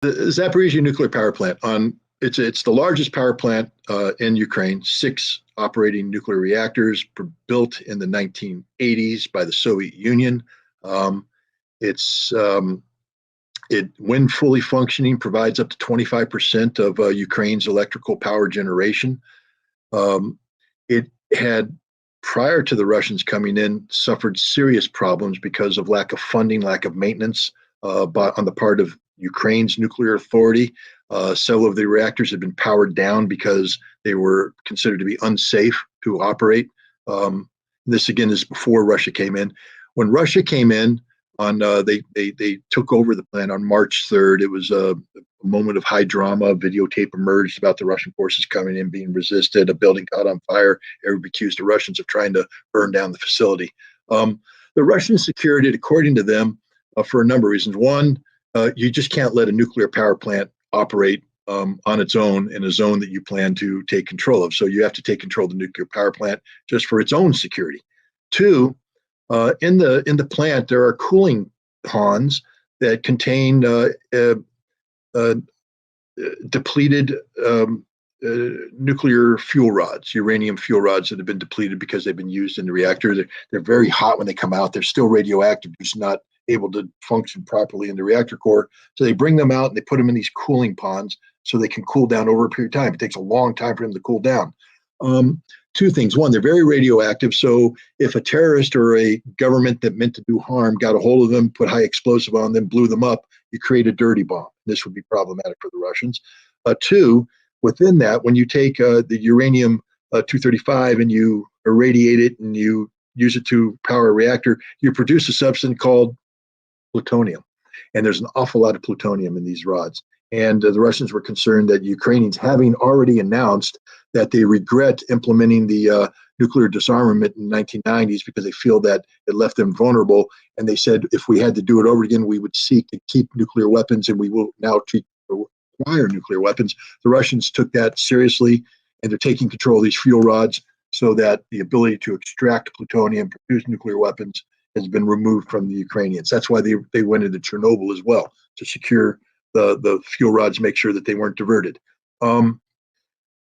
The Zaporizhia nuclear power plant it's the largest power plant in Ukraine. Six operating nuclear reactors built in the 1980s by the Soviet Union. Um, it's it when fully functioning provides up to 25% of Ukraine's electrical power generation. Um, it had, prior to the Russians coming in, suffered serious problems because of lack of funding, lack of maintenance on the part of Ukraine's nuclear authority. Several of the reactors had been powered down because they were considered to be unsafe to operate. This again is before Russia came in. When Russia came in, they took over the plant on March 3rd. It was a moment of high drama. Videotape emerged about the Russian forces coming in, being resisted. A building caught on fire. Everybody accused the Russians of trying to burn down the facility. The Russians secured it, according to them, for a number of reasons. One, you just can't let a nuclear power plant operate on its own in a zone that you plan to take control of. So you have to take control of the nuclear power plant just for its own security. Two, in the plant, there are cooling ponds that contain depleted nuclear fuel rods, uranium fuel rods that have been depleted because they've been used in the reactor. They're very hot when they come out. They're still radioactive, just not able to function properly in the reactor core. So they bring them out and they put them in these cooling ponds so they can cool down over a period of time. It takes a long time for them to cool down. Two things. One, they're very radioactive. So if a terrorist or a government that meant to do harm got a hold of them, put high explosive on them, blew them up, you create a dirty bomb. This would be problematic for the Russians. Two, within that, when you take the uranium 235 and you irradiate it and you use it to power a reactor, you produce a substance called plutonium. And there's an awful lot of plutonium in these rods. And the Russians were concerned that Ukrainians, having already announced that they regret implementing the nuclear disarmament in the 1990s because they feel that it left them vulnerable. And they said, if we had to do it over again, we would seek to keep nuclear weapons and we will now require nuclear weapons. The Russians took that seriously, and they're taking control of these fuel rods so that the ability to extract plutonium, produce nuclear weapons, has been removed from the Ukrainians. That's why they went into Chernobyl as well, to secure the fuel rods, make sure that they weren't diverted. And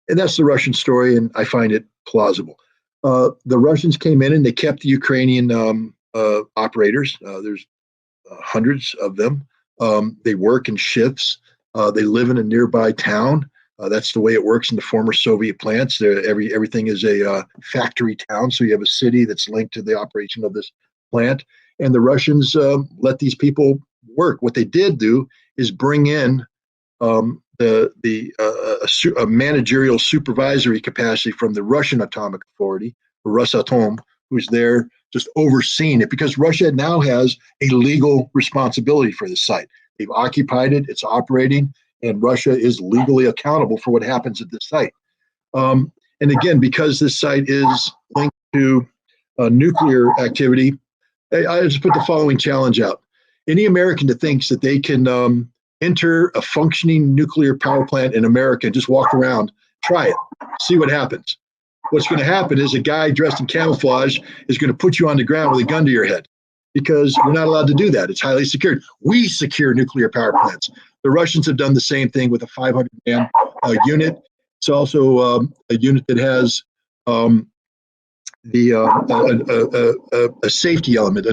that's the Russian story, and I find it plausible. The Russians came in and they kept the Ukrainian operators. There's hundreds of them. They work in shifts. They live in a nearby town. That's the way it works in the former Soviet plants. Everything is a factory town, so you have a city that's linked to the operation of this plant. And the Russians let these people work. What they did do is bring in a managerial supervisory capacity from the Russian Atomic Authority, Rosatom, who's there just overseeing it, because Russia now has a legal responsibility for this site. They've occupied it, it's operating, and Russia is legally accountable for what happens at this site. And again, because this site is linked to nuclear activity, I just put the following challenge out. Any American that thinks that they can enter a functioning nuclear power plant in America and just walk around, try it, see what happens. What's going to happen is a guy dressed in camouflage is going to put you on the ground with a gun to your head, because we're not allowed to do that. It's highly secured. We secure nuclear power plants. The Russians have done the same thing with a 500-man unit. It's also a unit that has a safety element, a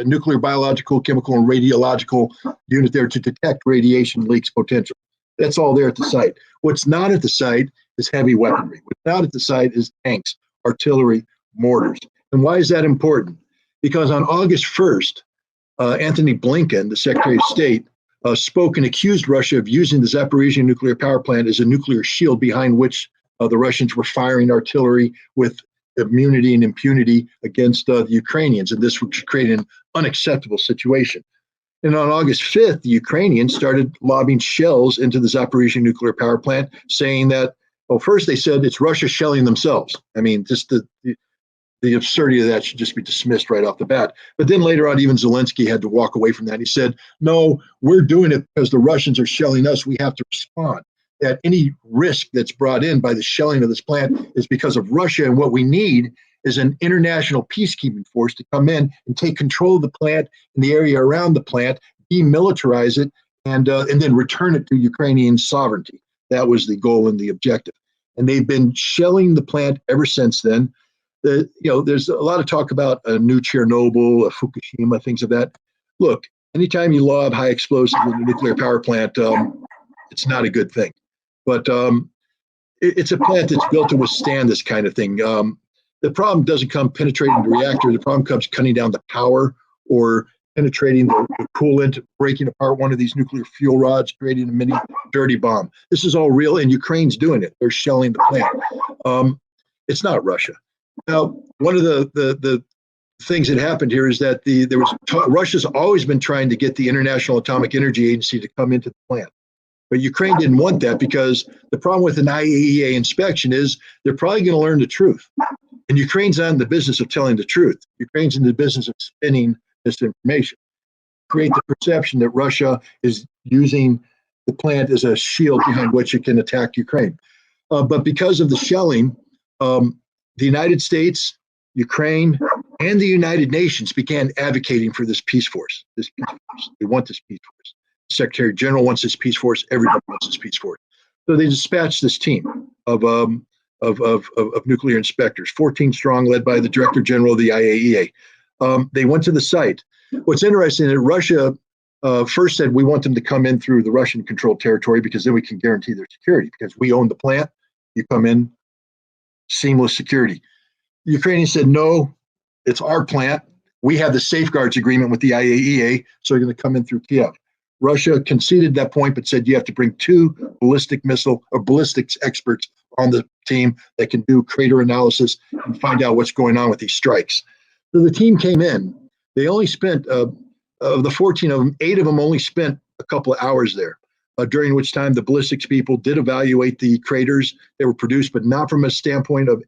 nuclear, biological, chemical, and radiological unit there to detect radiation leaks potential. That's all there at the site. What's not at the site is heavy weaponry. What's not at the site is tanks, artillery, mortars. And why is that important? Because on August 1st, Anthony Blinken, the Secretary of State, spoke and accused Russia of using the Zaporizhia nuclear power plant as a nuclear shield behind which the Russians were firing artillery with immunity and impunity against the Ukrainians, and this would create an unacceptable situation. And on August 5th, the Ukrainians started lobbing shells into the Zaporizhia nuclear power plant, saying that, well, first they said it's Russia shelling themselves. I mean, just the absurdity of that should just be dismissed right off the bat. But then later on, even Zelensky had to walk away from that. He said, no, we're doing it because the Russians are shelling us. We have to respond. That any risk that's brought in by the shelling of this plant is because of Russia. And what we need is an international peacekeeping force to come in and take control of the plant and the area around the plant, demilitarize it, and then return it to Ukrainian sovereignty. That was the goal and the objective. And they've been shelling the plant ever since then. There's a lot of talk about a new Chernobyl, a Fukushima, things of that. Look, anytime you lob high explosives in a nuclear power plant, it's not a good thing. But it's a plant that's built to withstand this kind of thing. The problem doesn't come penetrating the reactor. The problem comes cutting down the power or penetrating the coolant, breaking apart one of these nuclear fuel rods, creating a mini dirty bomb. This is all real, and Ukraine's doing it. They're shelling the plant. It's not Russia. Now, one of the things that happened here is that Russia's always been trying to get the International Atomic Energy Agency to come into the plant. But Ukraine didn't want that because the problem with an IAEA inspection is they're probably going to learn the truth. And Ukraine's not in the business of telling the truth. Ukraine's in the business of spinning this information, create the perception that Russia is using the plant as a shield behind which it can attack Ukraine. But because of the shelling, the United States, Ukraine, and the United Nations began advocating for this peace force. They want this peace force. The Secretary General wants this peace force. Everybody wants this peace force. So they dispatched this team of nuclear inspectors, 14 strong, led by the Director General of the IAEA. They went to the site. What's interesting is that Russia first said, we want them to come in through the Russian-controlled territory because then we can guarantee their security. Because we own the plant, you come in, seamless security. The Ukrainians said, no, it's our plant. We have the safeguards agreement with the IAEA, so they're going to come in through Kiev. Russia conceded that point, but said you have to bring 2 ballistic missile or ballistics experts on the team that can do crater analysis and find out what's going on with these strikes. So the team came in. They only spent, of the 14 of them, 8 of them only spent a couple of hours there, during which time the ballistics people did evaluate the craters that were produced, but not from a standpoint of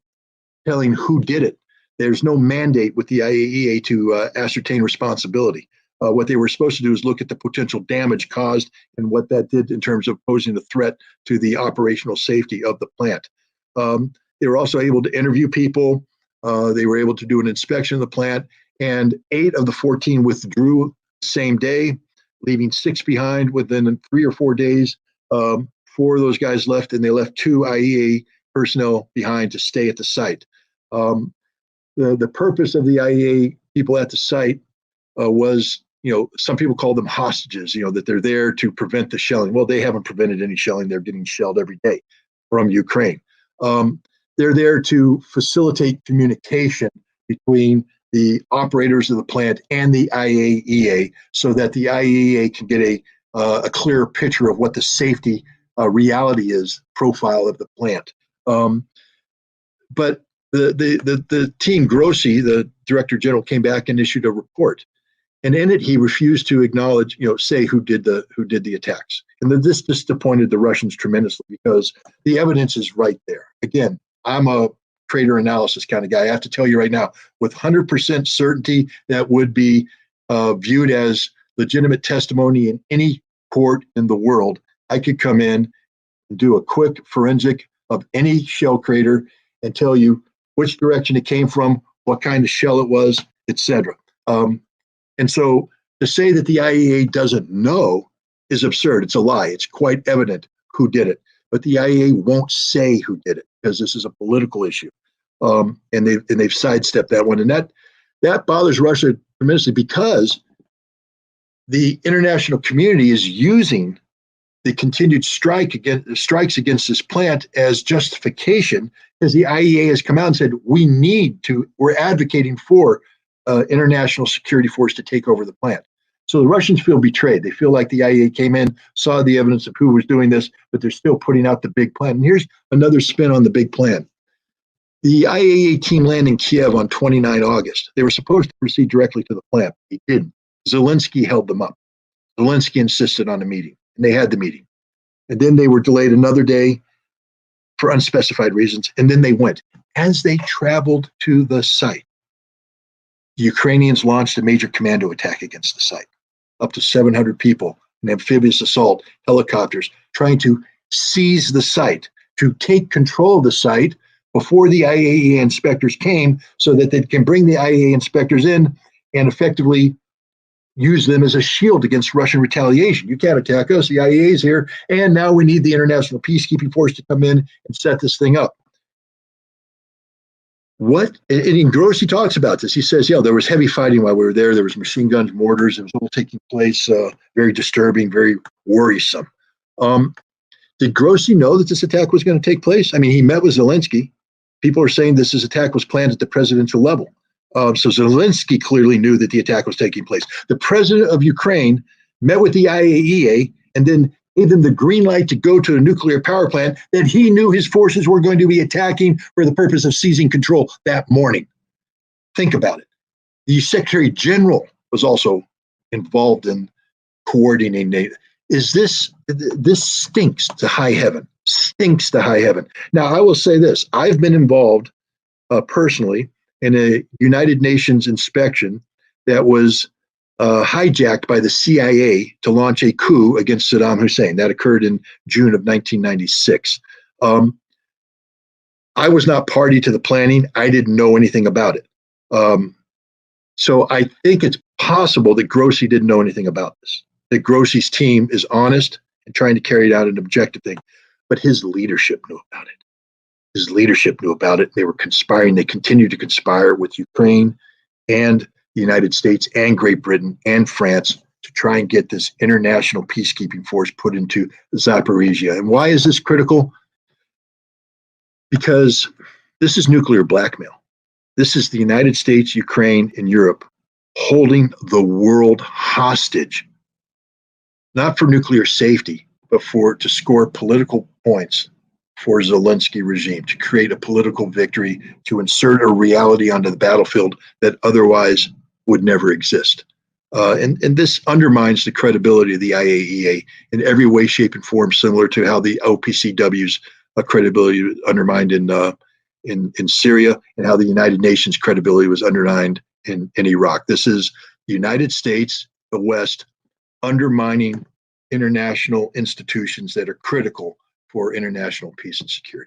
telling who did it. There's no mandate with the IAEA to ascertain responsibility. What they were supposed to do is look at the potential damage caused and what that did in terms of posing a threat to the operational safety of the plant. They were also able to interview people. They were able to do an inspection of the plant, and 8 of the 14 withdrew the same day, leaving 6 behind within 3 or 4 days. 4 of those guys left, and they left 2 IAEA personnel behind to stay at the site. The purpose of the IAEA people at the site was, some people call them hostages, that they're there to prevent the shelling. Well, they haven't prevented any shelling. They're getting shelled every day from Ukraine. They're there to facilitate communication between the operators of the plant and the IAEA so that the IAEA can get a clearer picture of what the safety reality is, profile of the plant. But the team Grossi, the Director General, came back and issued a report. And in it, he refused to acknowledge, say who did the attacks. And then this disappointed the Russians tremendously because the evidence is right there. Again, I'm a crater analysis kind of guy. I have to tell you right now, with 100% certainty, that would be viewed as legitimate testimony in any court in the world. I could come in and do a quick forensic of any shell crater and tell you which direction it came from, what kind of shell it was, etc. And so to say that the IAEA doesn't know is absurd. It's a lie. It's quite evident who did it. But the IAEA won't say who did it because this is a political issue. And they've sidestepped that one. And that bothers Russia tremendously because the international community is using the continued strikes against this plant as justification, because the IAEA has come out and said, we're advocating for international security force to take over the plant. So the Russians feel betrayed. They feel like the IAEA came in, saw the evidence of who was doing this, but they're still putting out the big plan. And here's another spin on the big plan. The IAEA team landed in Kiev on 29 August. They were supposed to proceed directly to the plant. They didn't. Zelensky held them up. Zelensky insisted on a meeting, and they had the meeting. And then they were delayed another day for unspecified reasons, and then they went. As they traveled to the site, the Ukrainians launched a major commando attack against the site. Up to 700 people, an amphibious assault, helicopters, trying to seize the site, to take control of the site before the IAEA inspectors came so that they can bring the IAEA inspectors in and effectively use them as a shield against Russian retaliation. You can't attack us. The IAEA is here, and now we need the international peacekeeping force to come in and set this thing up. And Grossi talks about this. He says, there was heavy fighting while we were there. There was machine guns, mortars. It was all taking place. Very disturbing, very worrisome. Did Grossi know that this attack was going to take place? I mean, he met with Zelensky. People are saying this attack was planned at the presidential level. So Zelensky clearly knew that the attack was taking place. The president of Ukraine met with the IAEA and then gave them the green light to go to a nuclear power plant that he knew his forces were going to be attacking for the purpose of seizing control that morning. Think about it. The Secretary General was also involved in coordinating NATO. This stinks to high heaven, stinks to high heaven. Now, I will say this. I've been involved personally in a United Nations inspection that was hijacked by the CIA to launch a coup against Saddam Hussein. That occurred in June of 1996. I was not party to the planning. I didn't know anything about it. So I think it's possible that Grossi didn't know anything about this, that Grossi's team is honest and trying to carry out an objective thing. But his leadership knew about it. His leadership knew about it. They were conspiring. They continued to conspire with Ukraine and the United States and Great Britain and France to try and get this international peacekeeping force put into Zaporizhia. And why is this critical? Because this is nuclear blackmail. This is the United States, Ukraine, and Europe holding the world hostage, not for nuclear safety, but to score political points for Zelensky regime, to create a political victory, to insert a reality onto the battlefield that otherwise would never exist. And this undermines the credibility of the IAEA in every way, shape, and form, similar to how the OPCW's credibility was undermined in Syria and how the United Nations credibility was undermined in Iraq. This is the United States, the West, undermining international institutions that are critical for international peace and security.